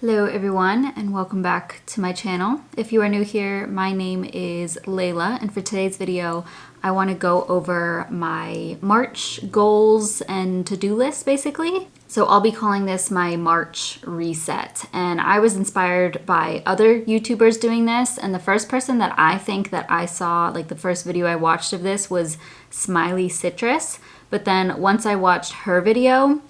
Hello everyone and welcome back to my channel. If you are new here, my name is Layla, and for today's video I want to go over my March goals and to-do list basically. So I'll be calling this my March reset, and I was inspired by other YouTubers doing this, and the first person that I think that I saw, like the first video I watched of this, was Smiley Citrus. But then once I watched her video,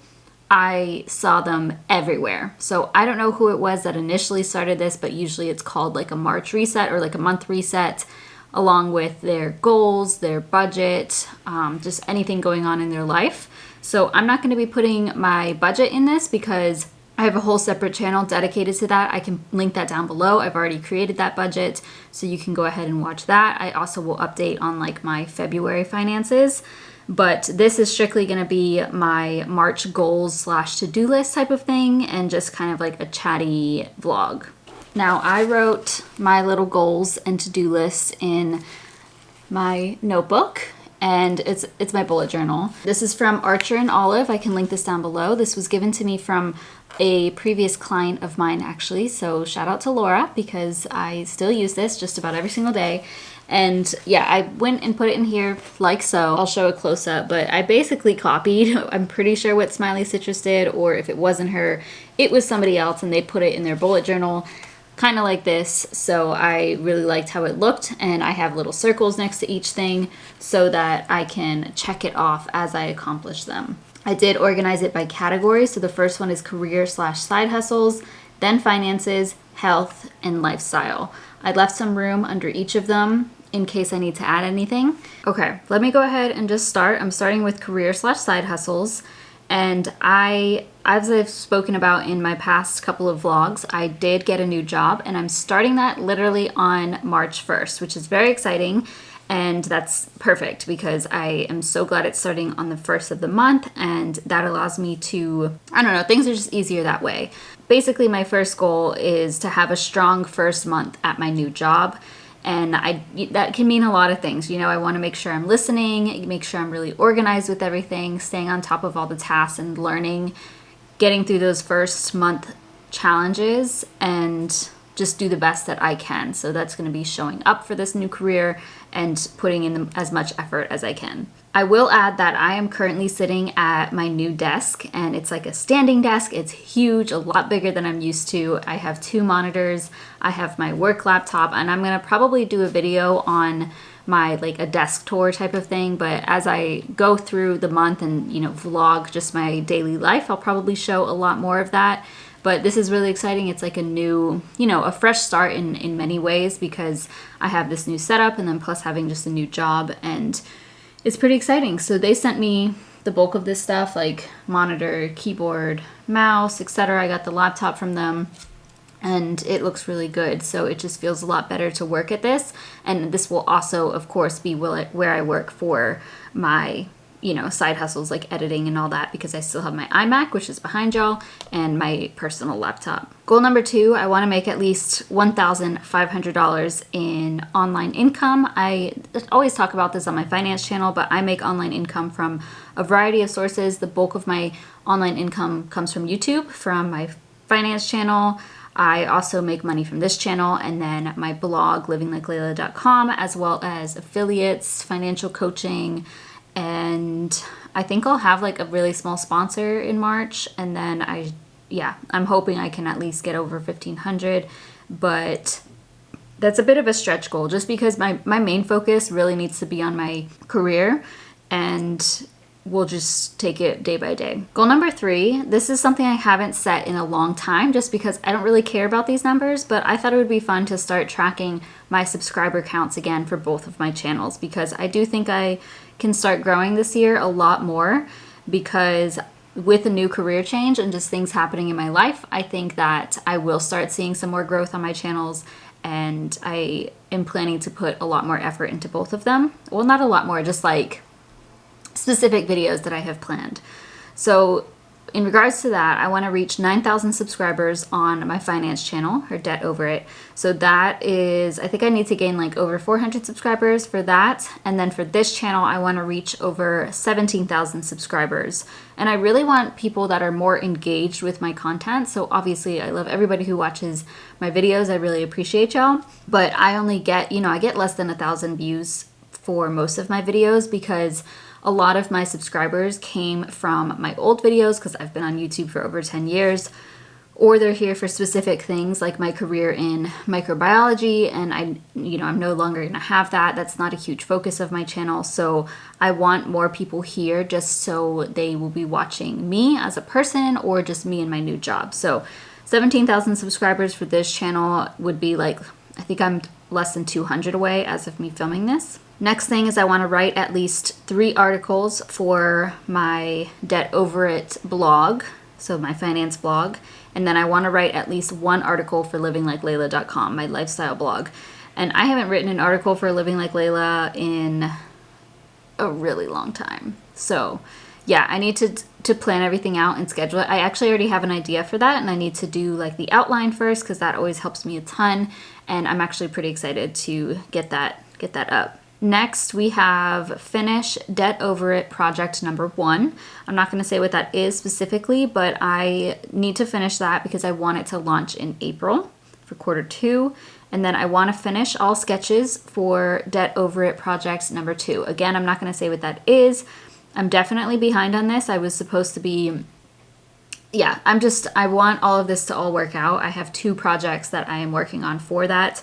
I saw them everywhere. So I don't know who it was that initially started this, but usually it's called like a March reset or like a month reset, along with their goals, their budget, just anything going on in their life. So I'm not going to be putting my budget in this because I have a whole separate channel dedicated to that. I can link that down below. I've already created that budget, so you can go ahead and watch that. I also will update on like my February finances. But this is strictly going to be my March goals / to-do list type of thing, and just kind of like a chatty vlog. Now, I wrote my little goals and to-do list in my notebook, and it's my bullet journal. This is from Archer and Olive. I can link this down below. This was given to me from a previous client of mine, actually. So shout out to Laura, because I still use this just about every single day. And yeah, I went and put it in here like so. I'll show a close up, but I basically copied, I'm pretty sure, what Smiley Citrus did, or if it wasn't her, it was somebody else and they put it in their bullet journal, kind of like this. So I really liked how it looked, and I have little circles next to each thing so that I can check it off as I accomplish them. I did organize it by category. So the first one is career / side hustles, then finances, health, and lifestyle. I left some room under each of them in case I need to add anything. Okay, let me go ahead and just start. I'm starting with career / side hustles. And as I've spoken about in my past couple of vlogs, I did get a new job, and I'm starting that literally on March 1st, which is very exciting. And that's perfect because I am so glad it's starting on the 1st of the month, and that allows me to, I don't know, things are just easier that way. Basically, my first goal is to have a strong first month at my new job. And that can mean a lot of things. You know, I want to make sure I'm listening, make sure I'm really organized with everything, staying on top of all the tasks and learning, getting through those first month challenges, and just do the best that I can. So that's going to be showing up for this new career and putting in as much effort as I can. I will add that I am currently sitting at my new desk, and it's like a standing desk. It's huge, a lot bigger than I'm used to. I have 2 monitors. I have my work laptop, and I'm going to probably do a video on my like a desk tour type of thing. But as I go through the month and, you know, vlog just my daily life, I'll probably show a lot more of that. But this is really exciting. It's like a new, you know, a fresh start in many ways, because I have this new setup, and then plus having just a new job, and it's pretty exciting. So they sent me the bulk of this stuff, like monitor, keyboard, mouse, etc. I got the laptop from them, and it looks really good. So it just feels a lot better to work at this. And this will also, of course, be where I work for my, you know, side hustles like editing and all that, because I still have my iMac, which is behind y'all, and my personal laptop. Goal number 2, I want to make at least $1,500 in online income. I always talk about this on my finance channel, but I make online income from a variety of sources. The bulk of my online income comes from YouTube, from my finance channel. I also make money from this channel, and then my blog, livingLikeLayla.com, as well as affiliates, financial coaching, and I think I'll have like a really small sponsor in March, and then I'm hoping I can at least get over 1,500, but that's a bit of a stretch goal just because my main focus really needs to be on my career, and we'll just take it day by day. Goal number 3, this is something I haven't set in a long time just because I don't really care about these numbers, but I thought it would be fun to start tracking my subscriber counts again for both of my channels, because I do think I can start growing this year a lot more, because with a new career change and just things happening in my life, I think that I will start seeing some more growth on my channels, and I am planning to put a lot more effort into both of them. Well, not a lot more, just like specific videos that I have planned. So in regards to that, I want to reach 9,000 subscribers on my finance channel, or Debt Over It. So that is, I think I need to gain like over 400 subscribers for that. And then for this channel, I want to reach over 17,000 subscribers. And I really want people that are more engaged with my content. So obviously I love everybody who watches my videos. I really appreciate y'all. But I only get, I get less than 1,000 views for most of my videos because a lot of my subscribers came from my old videos because I've been on YouTube for over 10 years, or they're here for specific things like my career in microbiology, and I'm no longer going to have that. That's not a huge focus of my channel. So I want more people here just so they will be watching me as a person or just me and my new job. So 17,000 subscribers for this channel would be like, I think I'm less than 200 away as of me filming this. Next thing is I want to write at least 3 articles for my Debt Over It blog, so my finance blog, and then I want to write at least 1 article for livingLikeLayla.com, my lifestyle blog. And I haven't written an article for Living Like Layla in a really long time. So yeah, I need to plan everything out and schedule it. I actually already have an idea for that, and I need to do like the outline first because that always helps me a ton, and I'm actually pretty excited to get that up. Next, we have finish Debt Over It project number 1. I'm not going to say what that is specifically, but I need to finish that because I want it to launch in April for quarter 2. And then I want to finish all sketches for Debt Over It project number 2. Again, I'm not going to say what that is. I'm definitely behind on this. I was supposed to be, I want all of this to all work out. I have 2 projects that I am working on for that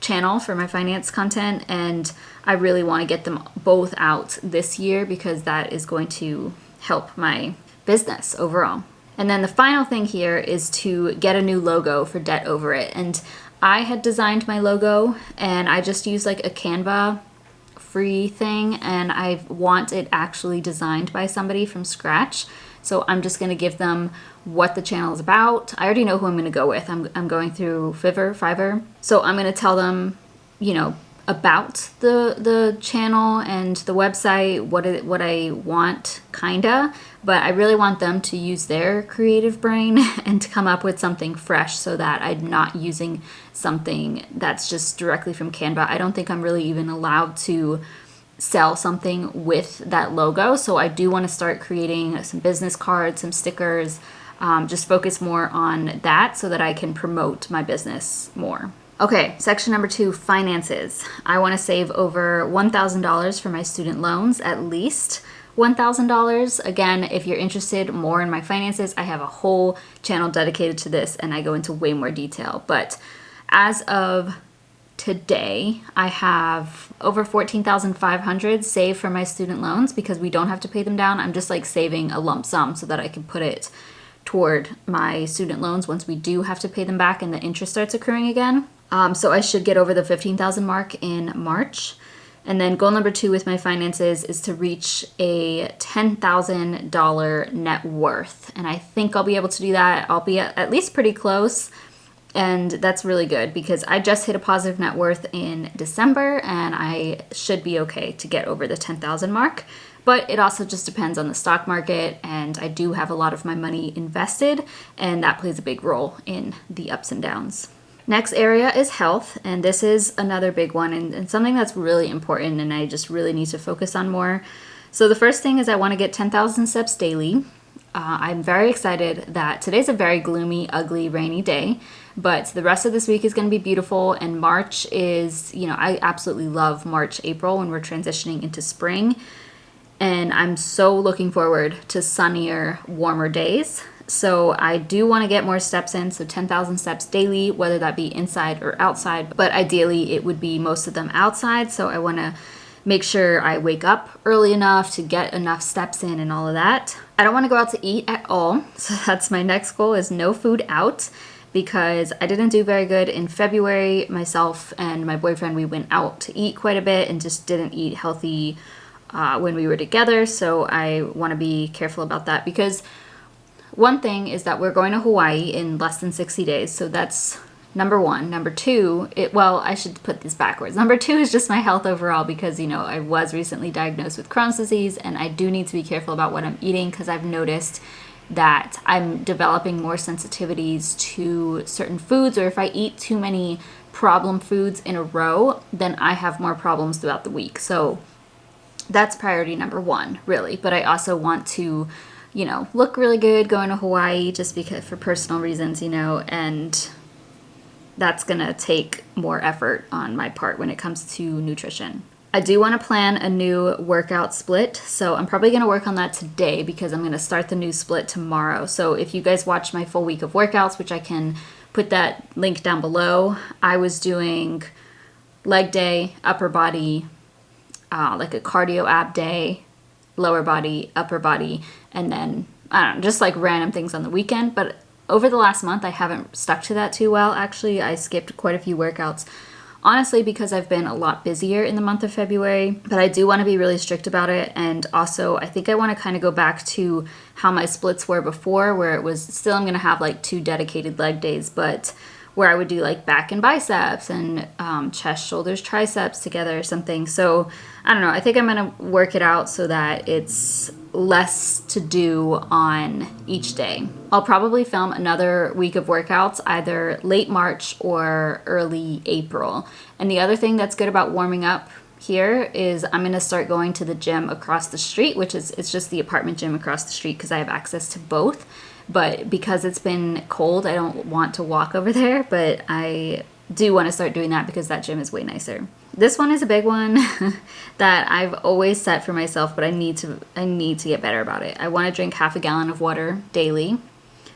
channel for my finance content, and I really want to get them both out this year because that is going to help my business overall. And then the final thing here is to get a new logo for Debt Over It. And I had designed my logo and I just used like a Canva free thing, and I want it actually designed by somebody from scratch. So I'm just going to give them what the channel is about. I already know who I'm going to go with. I'm going through Fiverr. So I'm going to tell them, about the channel and the website, what I want, kinda. But I really want them to use their creative brain and to come up with something fresh so that I'm not using something that's just directly from Canva. I don't think I'm really even allowed to sell something with that logo. So I do want to start creating some business cards, some stickers, just focus more on that so that I can promote my business more. Okay, section number 2, finances. I want to save over $1,000 for my student loans, at least $1,000. Again, if you're interested more in my finances, I have a whole channel dedicated to this and I go into way more detail. But as of today, I have over $14,500 saved for my student loans because we don't have to pay them down. I'm just like saving a lump sum so that I can put it toward my student loans once we do have to pay them back and the interest starts accruing again. So I should get over the 15,000 mark in March. And then goal number 2 with my finances is to reach a $10,000 net worth. And I think I'll be able to do that. I'll be at least pretty close. And that's really good because I just hit a positive net worth in December and I should be okay to get over the 10,000 mark. But it also just depends on the stock market, and I do have a lot of my money invested, and that plays a big role in the ups and downs. Next area is health, and this is another big one and something that's really important and I just really need to focus on more. So the first thing is I want to get 10,000 steps daily. I'm very excited that today's a very gloomy, ugly, rainy day, but the rest of this week is going to be beautiful, and March is, I absolutely love March, April when we're transitioning into spring, and I'm so looking forward to sunnier, warmer days. So I do want to get more steps in, so 10,000 steps daily, whether that be inside or outside, but ideally it would be most of them outside, so I want to make sure I wake up early enough to get enough steps in and all of that. I don't want to go out to eat at all, so that's my next goal, is no food out, because I didn't do very good in February. Myself and my boyfriend, we went out to eat quite a bit and just didn't eat healthy when we were together, so I want to be careful about that, because one thing is that we're going to Hawaii in less than 60 days, so that's number one. Number two, well, I should put this backwards. Number two is just my health overall because, you know, I was recently diagnosed with Crohn's disease and I do need to be careful about what I'm eating because I've noticed that I'm developing more sensitivities to certain foods, or if I eat too many problem foods in a row, then I have more problems throughout the week. So that's priority number one, really. But I also want to, you know, look really good going to Hawaii just because for personal reasons, you know, and that's gonna take more effort on my part when it comes to nutrition. I do want to plan a new workout split, so I'm probably going to work on that today because I'm going to start the new split tomorrow. So if you guys watched my full week of workouts, which I can put that link down below, I was doing leg day, upper body, like a cardio ab day, lower body, upper body, and then, I don't know, just like random things on the weekend. But over the last month, I haven't stuck to that too well. Actually, I skipped quite a few workouts. Honestly, because I've been a lot busier in the month of February, but I do want to be really strict about it. And also, I think I want to kind of go back to how my splits were before, where it was still I'm going to have like 2 dedicated leg days, but where I would do like back and biceps and chest, shoulders, triceps together or something. So I don't know. I think I'm going to work it out so that it's less to do on each day. I'll probably film another week of workouts either late March or early April. And the other thing that's good about warming up here is I'm going to start going to the gym across the street, which is, it's just the apartment gym across the street because I have access to both. But because it's been cold, I don't want to walk over there, but I do want to start doing that because that gym is way nicer. This one is a big one that I've always set for myself, but I need to get better about it. I want to drink half a gallon of water daily.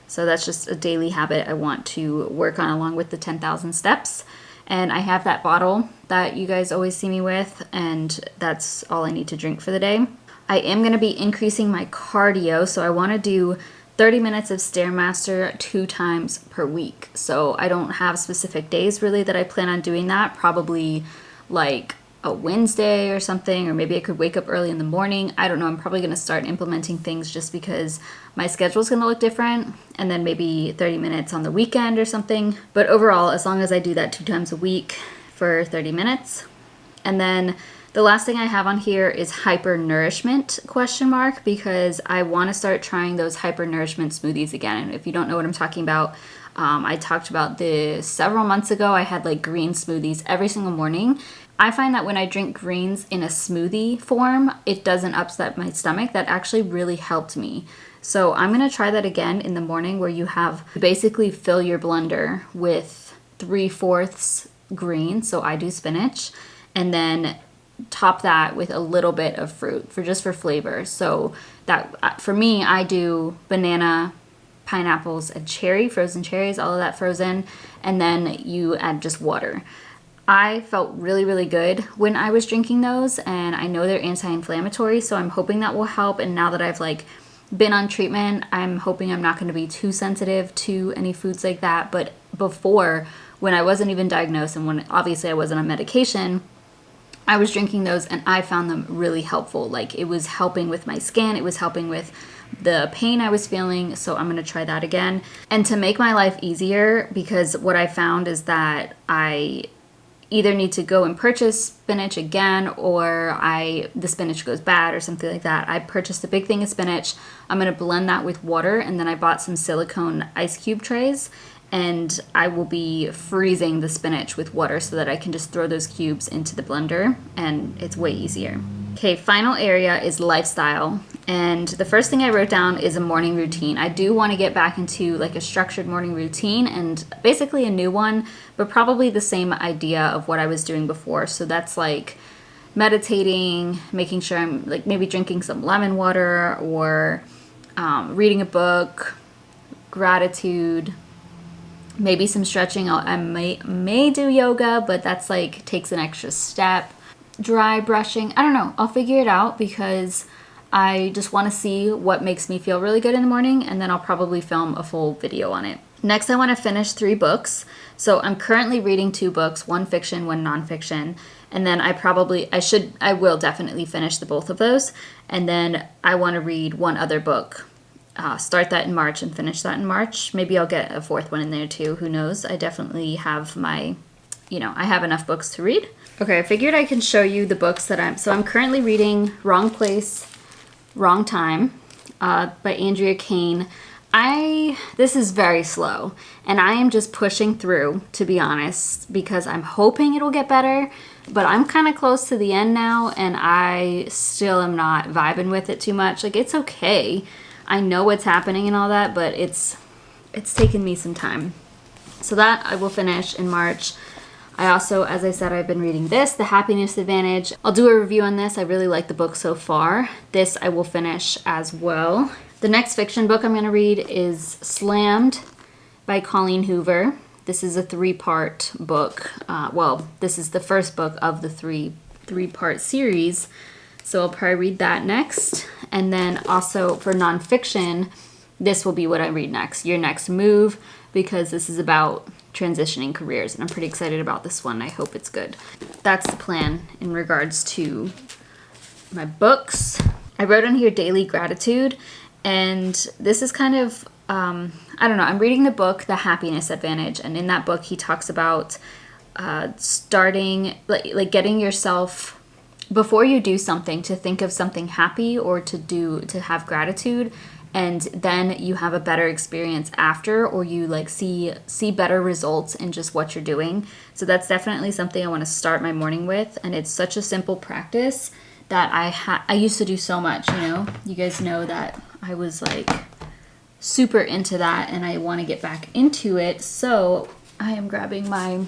So that's just a daily habit I want to work on along with the 10,000 steps. And I have that bottle that you guys always see me with, and that's all I need to drink for the day. I am going to be increasing my cardio, so I want to do 30 minutes of Stairmaster 2 times per week. So I don't have specific days really that I plan on doing that. Probably like a Wednesday or something, or maybe I could wake up early in the morning. I don't know. I'm probably going to start implementing things just because my schedule is going to look different, and then maybe 30 minutes on the weekend or something. But overall, as long as I do that 2 times a week for 30 minutes. And then the last thing I have on here is hypernourishment ? Because I want to start trying those hypernourishment smoothies again. And if you don't know what I'm talking about, I talked about this several months ago. I had like green smoothies every single morning. I find that when I drink greens in a smoothie form, it doesn't upset my stomach. That actually really helped me. So I'm going to try that again in the morning, where you basically fill your blender with 3/4 green. So I do spinach, and then top that with a little bit of fruit for flavor. So that for me, I do banana, pineapples, and cherry, frozen cherries, all of that frozen, and then you add just water. I felt really, really good when I was drinking those, and I know they're anti-inflammatory, so I'm hoping that will help. And now that I've like been on treatment, I'm hoping I'm not going to be too sensitive to any foods like that. But before, when I wasn't even diagnosed and when obviously I wasn't on medication, I was drinking those and I found them really helpful. Like, it was helping with my skin, it was helping with the pain I was feeling. So I'm going to try that again. And to make my life easier, because what I found is that I either need to go and purchase spinach again, or the spinach goes bad or something like that. I purchased a big thing of spinach. I'm going to blend that with water, and then I bought some silicone ice cube trays, and I will be freezing the spinach with water so that I can just throw those cubes into the blender, and it's way easier. Okay, final area is lifestyle. And the first thing I wrote down is a morning routine. I do want to get back into like a structured morning routine, and basically a new one, but probably the same idea of what I was doing before. So that's like meditating, making sure I'm like maybe drinking some lemon water, or reading a book, gratitude, maybe some stretching. I may do yoga, but that's like takes an extra step. Dry brushing. I don't know. I'll figure it out because I just want to see what makes me feel really good in the morning, and then I'll probably film a full video on it. Next, I want to finish 3 books. So I'm currently reading 2 books, one fiction, one nonfiction. And then I will definitely finish both of those. And then I want to read one other book start that in March and finish that in March. Maybe I'll get a fourth one in there too. Who knows? I definitely have I have enough books to read. Okay, I figured I can show you the books that I'm currently reading Wrong Place, Wrong Time by Andrea Kane. This is very slow, and I am just pushing through, to be honest, because I'm hoping it'll get better, but I'm kind of close to the end now, and I still am not vibing with it too much. Like, it's okay. I know what's happening and all that, but it's taken me some time. So that I will finish in March. I also, as I said, I've been reading this, The Happiness Advantage. I'll do a review on this. I really like the book so far. This I will finish as well. The next fiction book I'm going to read is Slammed by Colleen Hoover. This is a 3-part book. This is the first book of the three-part series. So I'll probably read that next. And then also for nonfiction, this will be what I read next. Your Next Move, because this is about transitioning careers, and I'm pretty excited about this one. I hope it's good. That's the plan in regards to my books. I wrote on here daily gratitude, and this is kind of, I don't know, I'm reading the book, The Happiness Advantage, and in that book he talks about starting, like getting yourself, before you do something, to think of something happy or to have gratitude, and then you have a better experience after, or you like see better results in just what you're doing. So that's definitely something I want to start my morning with, and it's such a simple practice that I used to do so much, you know. You guys know that I was like super into that, and I want to get back into it. So I am grabbing my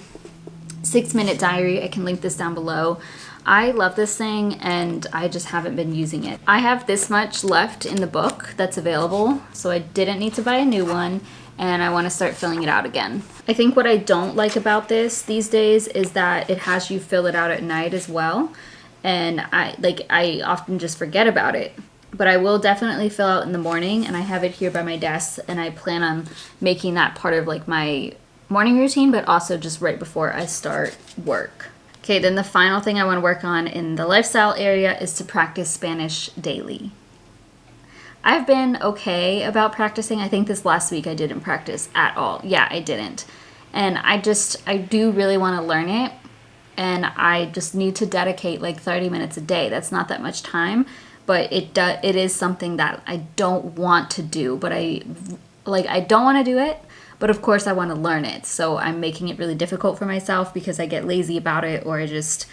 6-minute diary. I can link this down below. I love this thing, and I just haven't been using it. I have this much left in the book that's available, so I didn't need to buy a new one, and I want to start filling it out again. I think what I don't like about this these days is that it has you fill it out at night as well, and I often just forget about it. But I will definitely fill out in the morning, and I have it here by my desk, and I plan on making that part of like my morning routine, but also just right before I start work. Okay, then the final thing I want to work on in the lifestyle area is to practice Spanish daily. I've been okay about practicing. I think this last week I didn't practice at all. Yeah, I didn't. And I do really want to learn it, and I just need to dedicate like 30 minutes a day. That's not that much time, but it is something that I don't want to do, but I don't want to do it. But of course I want to learn it, so I'm making it really difficult for myself because I get lazy about it, or I just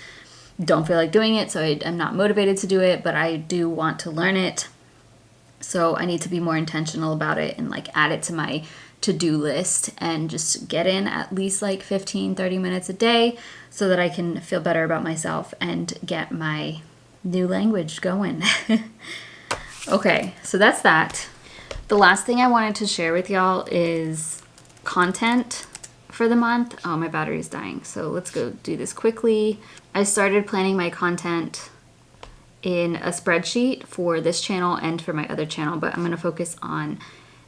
don't feel like doing it, so I'm not motivated to do it, but I do want to learn it. So I need to be more intentional about it and like add it to my to-do list and just get in at least like 15-30 minutes a day so that I can feel better about myself and get my new language going. Okay, so that's that. The last thing I wanted to share with y'all is content for the month. Oh, my battery's dying, so let's go do this quickly. I started planning my content in a spreadsheet for this channel and for my other channel, but I'm going to focus on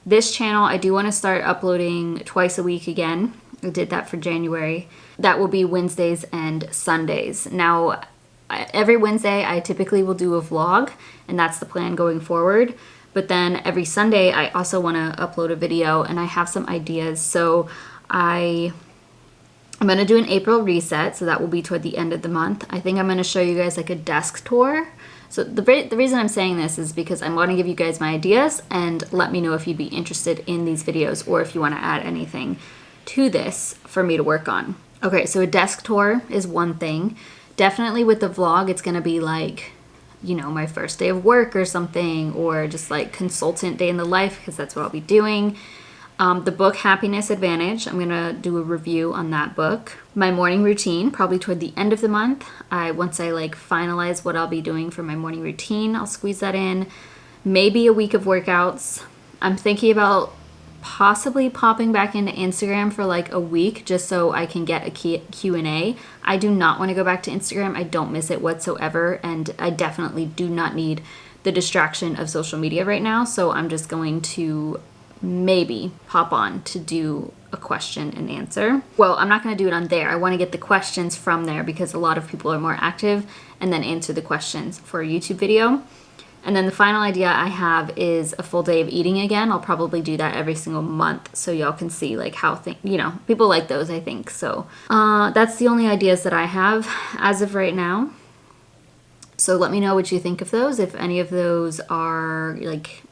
this channel. I do want to start uploading twice a week again. I did that for January. That will be Wednesdays and Sundays. Now, every Wednesday I typically will do a vlog, and that's the plan going forward. But then every Sunday, I also want to upload a video, and I have some ideas. So I'm going to do an April reset, so that will be toward the end of the month. I think I'm going to show you guys like a desk tour. So the reason I'm saying this is because I want to give you guys my ideas, and let me know if you'd be interested in these videos, or if you want to add anything to this for me to work on. Okay, so a desk tour is one thing. Definitely with the vlog, it's going to be like, you know, my first day of work or something, or just like consultant day in the life, because that's what I'll be doing. The book Happiness Advantage, I'm gonna do a review on that book. My morning routine, probably toward the end of the month. Once I like finalize what I'll be doing for my morning routine, I'll squeeze that in. Maybe a week of workouts. I'm thinking about possibly popping back into Instagram for like a week just so I can get a Q&A. I do not want to go back to Instagram. I don't miss it whatsoever, and I definitely do not need the distraction of social media right now, so I'm just going to maybe pop on to do a question and answer. Well, I'm not going to do it on there. I want to get the questions from there because a lot of people are more active, and then answer the questions for a YouTube video. And then the final idea I have is a full day of eating again. I'll probably do that every single month so y'all can see like how people like those, I think. So that's the only ideas that I have as of right now. So let me know what you think of those, if any of those are like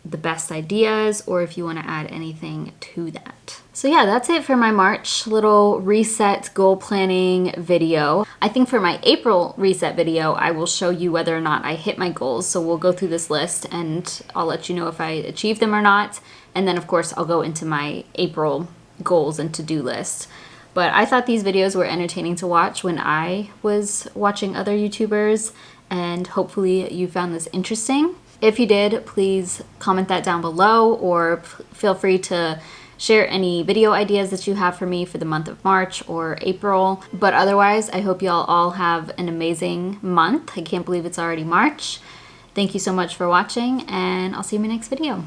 the best ideas, or if you want to add anything to that. So yeah, that's it for my March little reset goal planning video. I think for my April reset video, I will show you whether or not I hit my goals. So we'll go through this list and I'll let you know if I achieve them or not. And then of course I'll go into my April goals and to-do list. But I thought these videos were entertaining to watch when I was watching other YouTubers, and hopefully you found this interesting. If you did, please comment that down below, or feel free to share any video ideas that you have for me for the month of March or April. But otherwise, I hope y'all all have an amazing month. I can't believe it's already March. Thank you so much for watching, and I'll see you in my next video.